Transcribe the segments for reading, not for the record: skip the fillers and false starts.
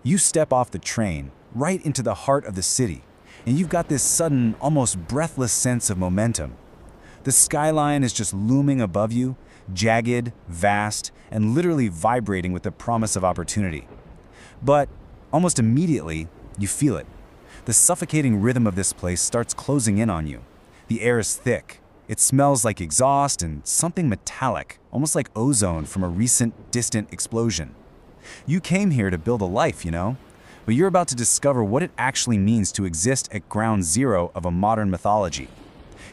You step off the train, right into the heart of the city, and you've got this sudden, almost breathless sense of momentum. The skyline is just looming above you, jagged, vast, and literally vibrating with the promise of opportunity. But almost immediately, you feel it. The suffocating rhythm of this place starts closing in on you. The air is thick. It smells like exhaust and something metallic, almost like ozone from a recent, distant explosion. You came here to build a life, but you're about to discover what it actually means to exist at ground zero of a modern mythology.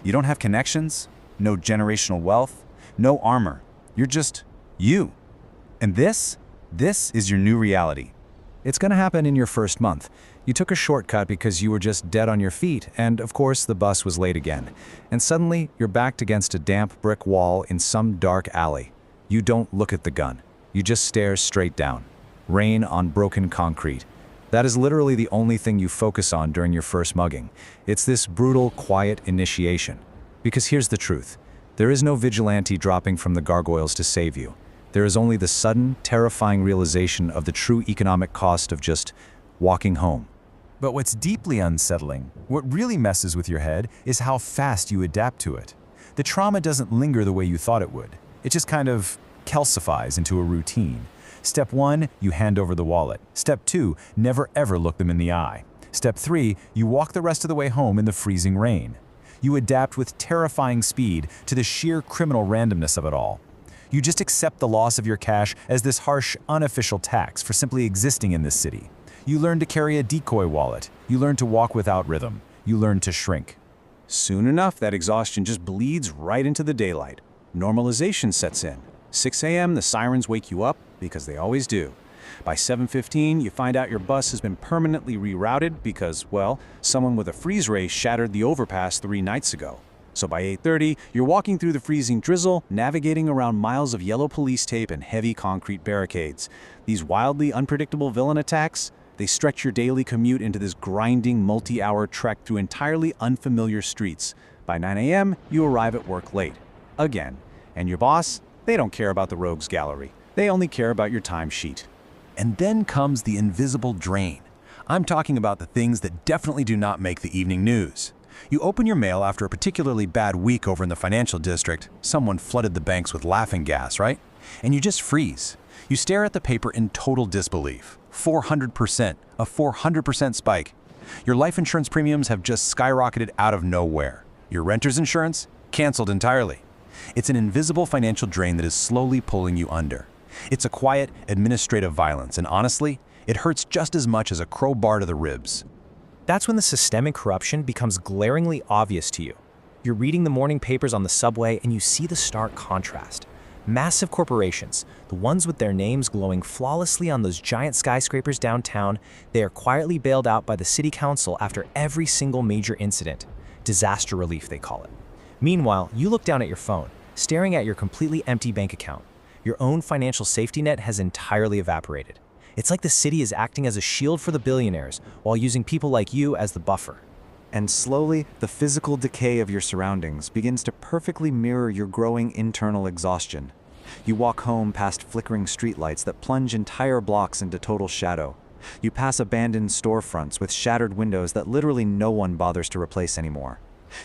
You don't have connections, no generational wealth, no armor. You're just you. And this is your new reality. It's going to happen in your first month. You took a shortcut because you were just dead on your feet, and of course the bus was late again. And suddenly, you're backed against a damp brick wall in some dark alley. You don't look at the gun. You just stare straight down. Rain on broken concrete. That is literally the only thing you focus on during your first mugging. It's this brutal, quiet initiation. Because here's the truth. There is no vigilante dropping from the gargoyles to save you. There is only the sudden, terrifying realization of the true economic cost of just walking home. But what's deeply unsettling, what really messes with your head, is how fast you adapt to it. The trauma doesn't linger the way you thought it would. It just kind of calcifies into a routine. Step 1, you hand over the wallet. Step 2, never ever look them in the eye. Step 3, you walk the rest of the way home in the freezing rain. You adapt with terrifying speed to the sheer criminal randomness of it all. You just accept the loss of your cash as this harsh, unofficial tax for simply existing in this city. You learn to carry a decoy wallet. You learn to walk without rhythm. You learn to shrink. Soon enough, that exhaustion just bleeds right into the daylight. Normalization sets in. 6 a.m., the sirens wake you up, because they always do. By 7:15, you find out your bus has been permanently rerouted because, well, someone with a freeze ray shattered the overpass 3 nights ago. So by 8:30, you're walking through the freezing drizzle, navigating around miles of yellow police tape and heavy concrete barricades. These wildly unpredictable villain attacks, they stretch your daily commute into this grinding, multi-hour trek through entirely unfamiliar streets. By 9 a.m., you arrive at work late. Again. And your boss? They don't care about the rogues gallery. They only care about your timesheet. And then comes the invisible drain. I'm talking about the things that definitely do not make the evening news. You open your mail after a particularly bad week over in the financial district. Someone flooded the banks with laughing gas, right? And you just freeze. You stare at the paper in total disbelief. 400%, a 400% spike. Your life insurance premiums have just skyrocketed out of nowhere. Your renter's insurance? Canceled entirely. It's an invisible financial drain that is slowly pulling you under. It's a quiet, administrative violence, and honestly, it hurts just as much as a crowbar to the ribs. That's when the systemic corruption becomes glaringly obvious to you. You're reading the morning papers on the subway and you see the stark contrast. Massive corporations, the ones with their names glowing flawlessly on those giant skyscrapers downtown, they are quietly bailed out by the city council after every single major incident. Disaster relief, they call it. Meanwhile, you look down at your phone, staring at your completely empty bank account. Your own financial safety net has entirely evaporated. It's like the city is acting as a shield for the billionaires while using people like you as the buffer. And slowly, the physical decay of your surroundings begins to perfectly mirror your growing internal exhaustion. You walk home past flickering streetlights that plunge entire blocks into total shadow. You pass abandoned storefronts with shattered windows that literally no one bothers to replace anymore.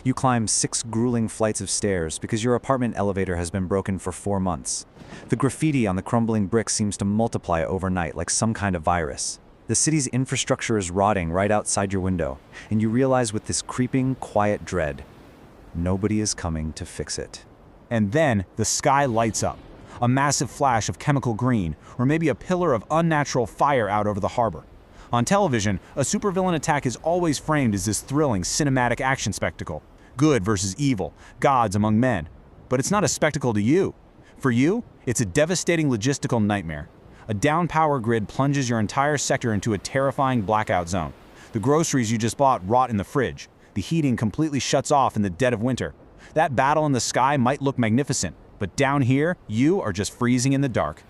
You climb 6 grueling flights of stairs because your apartment elevator has been broken for 4 months. The graffiti on the crumbling bricks seems to multiply overnight like some kind of virus. The city's infrastructure is rotting right outside your window, and you realize with this creeping, quiet dread, nobody is coming to fix it. And then the sky lights up. A massive flash of chemical green, or maybe a pillar of unnatural fire out over the harbor. On television, a supervillain attack is always framed as this thrilling, cinematic action spectacle. Good versus evil, gods among men. But it's not a spectacle to you. For you, it's a devastating logistical nightmare. A down power grid plunges your entire sector into a terrifying blackout zone. The groceries you just bought rot in the fridge. The heating completely shuts off in the dead of winter. That battle in the sky might look magnificent, but down here, you are just freezing in the dark.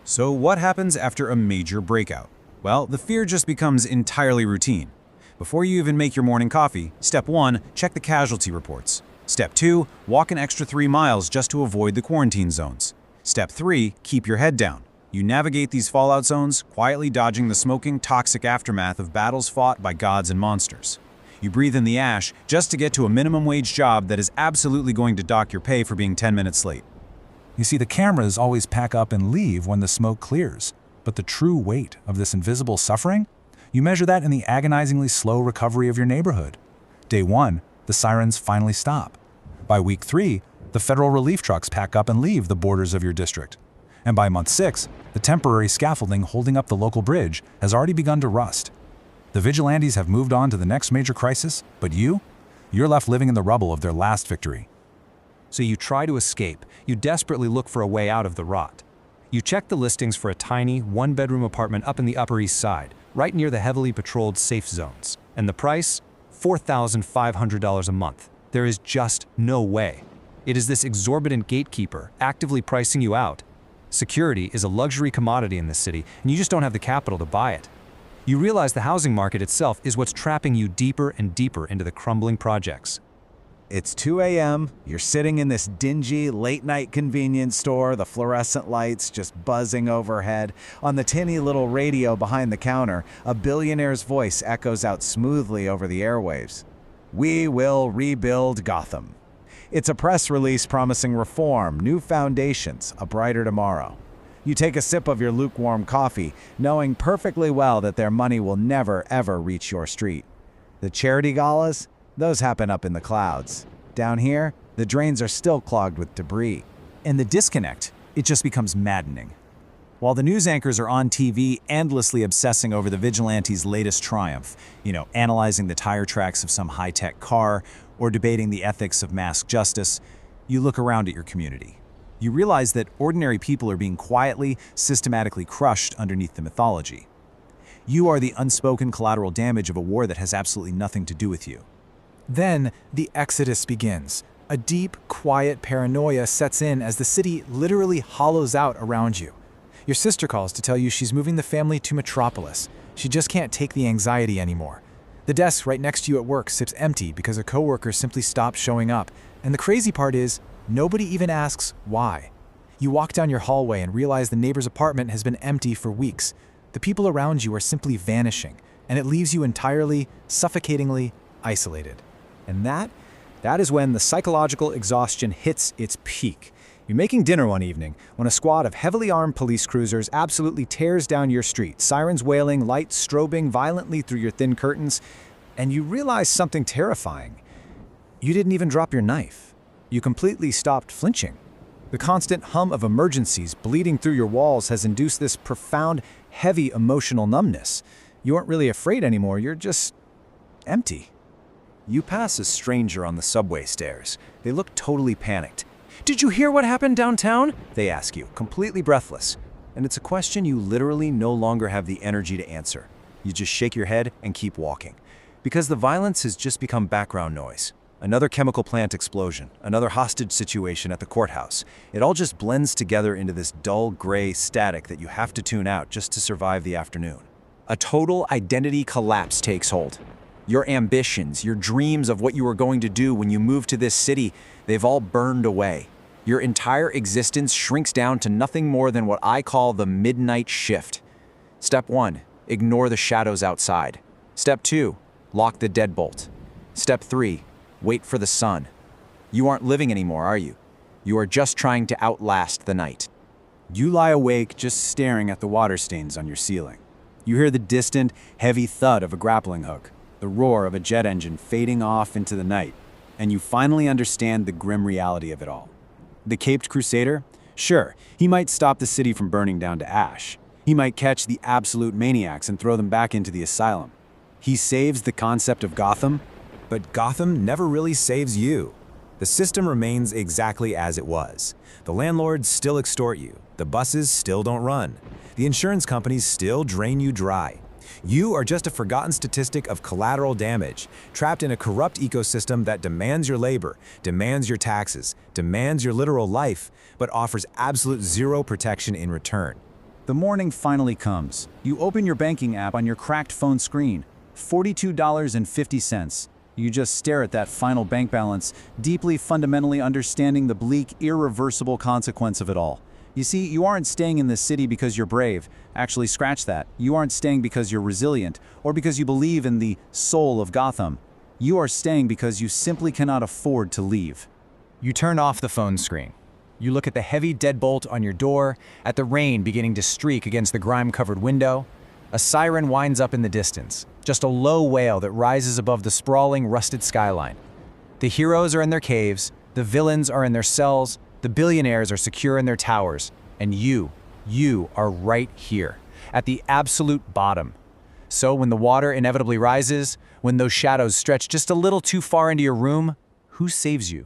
So what happens after a major breakout? Well, the fear just becomes entirely routine. Before you even make your morning coffee, step 1, check the casualty reports. Step 2, walk an extra 3 miles just to avoid the quarantine zones. Step 3, keep your head down. You navigate these fallout zones, quietly dodging the smoking, toxic aftermath of battles fought by gods and monsters. You breathe in the ash just to get to a minimum wage job that is absolutely going to dock your pay for being 10 minutes late. You see, the cameras always pack up and leave when the smoke clears. But the true weight of this invisible suffering? You measure that in the agonizingly slow recovery of your neighborhood. Day 1, the sirens finally stop. By week 3, the federal relief trucks pack up and leave the borders of your district. And by month 6, the temporary scaffolding holding up the local bridge has already begun to rust. The vigilantes have moved on to the next major crisis, but you're left living in the rubble of their last victory. So you try to escape. You desperately look for a way out of the rot. You check the listings for a tiny, one-bedroom apartment up in the Upper East Side, right near the heavily patrolled safe zones. And the price? $4,500 a month. There is just no way. It is this exorbitant gatekeeper actively pricing you out. Security is a luxury commodity in this city, and you just don't have the capital to buy it. You realize the housing market itself is what's trapping you deeper and deeper into the crumbling projects. It's 2 a.m., you're sitting in this dingy, late-night convenience store, the fluorescent lights just buzzing overhead. On the tinny little radio behind the counter, a billionaire's voice echoes out smoothly over the airwaves. "We will rebuild Gotham." It's a press release promising reform, new foundations, a brighter tomorrow. You take a sip of your lukewarm coffee, knowing perfectly well that their money will never, ever reach your street. The charity galas? Those happen up in the clouds. Down here, the drains are still clogged with debris. And the disconnect, it just becomes maddening. While the news anchors are on TV endlessly obsessing over the vigilantes' latest triumph, analyzing the tire tracks of some high-tech car or debating the ethics of mass justice, you look around at your community. You realize that ordinary people are being quietly, systematically crushed underneath the mythology. You are the unspoken collateral damage of a war that has absolutely nothing to do with you. Then, the exodus begins. A deep, quiet paranoia sets in as the city literally hollows out around you. Your sister calls to tell you she's moving the family to Metropolis. She just can't take the anxiety anymore. The desk right next to you at work sits empty because a coworker simply stopped showing up. And the crazy part is, nobody even asks why. You walk down your hallway and realize the neighbor's apartment has been empty for weeks. The people around you are simply vanishing, and it leaves you entirely, suffocatingly isolated. And that is when the psychological exhaustion hits its peak. You're making dinner one evening when a squad of heavily armed police cruisers absolutely tears down your street, sirens wailing, lights strobing violently through your thin curtains, and you realize something terrifying. You didn't even drop your knife. You completely stopped flinching. The constant hum of emergencies bleeding through your walls has induced this profound, heavy emotional numbness. You aren't really afraid anymore, you're just empty. You pass a stranger on the subway stairs. They look totally panicked. "Did you hear what happened downtown?" they ask you, completely breathless. And it's a question you literally no longer have the energy to answer. You just shake your head and keep walking. Because the violence has just become background noise. Another chemical plant explosion, another hostage situation at the courthouse. It all just blends together into this dull gray static that you have to tune out just to survive the afternoon. A total identity collapse takes hold. Your ambitions, your dreams of what you were going to do when you moved to this city, they've all burned away. Your entire existence shrinks down to nothing more than what I call the midnight shift. Step 1, ignore the shadows outside. Step 2, lock the deadbolt. Step 3, wait for the sun. You aren't living anymore, are you? You are just trying to outlast the night. You lie awake just staring at the water stains on your ceiling. You hear the distant, heavy thud of a grappling hook, the roar of a jet engine fading off into the night, and you finally understand the grim reality of it all. The caped crusader? Sure, he might stop the city from burning down to ash. He might catch the absolute maniacs and throw them back into the asylum. He saves the concept of Gotham, but Gotham never really saves you. The system remains exactly as it was. The landlords still extort you. The buses still don't run. The insurance companies still drain you dry. You are just a forgotten statistic of collateral damage, trapped in a corrupt ecosystem that demands your labor, demands your taxes, demands your literal life, but offers absolute zero protection in return. The morning finally comes. You open your banking app on your cracked phone screen. $42.50. You just stare at that final bank balance, deeply fundamentally understanding the bleak, irreversible consequence of it all. You see, you aren't staying in this city because you're brave. Actually, scratch that. You aren't staying because you're resilient or because you believe in the soul of Gotham. You are staying because you simply cannot afford to leave. You turn off the phone screen. You look at the heavy deadbolt on your door, at the rain beginning to streak against the grime-covered window. A siren winds up in the distance, just a low wail that rises above the sprawling, rusted skyline. The heroes are in their caves, the villains are in their cells, the billionaires are secure in their towers, and you are right here, at the absolute bottom. So when the water inevitably rises, when those shadows stretch just a little too far into your room, who saves you?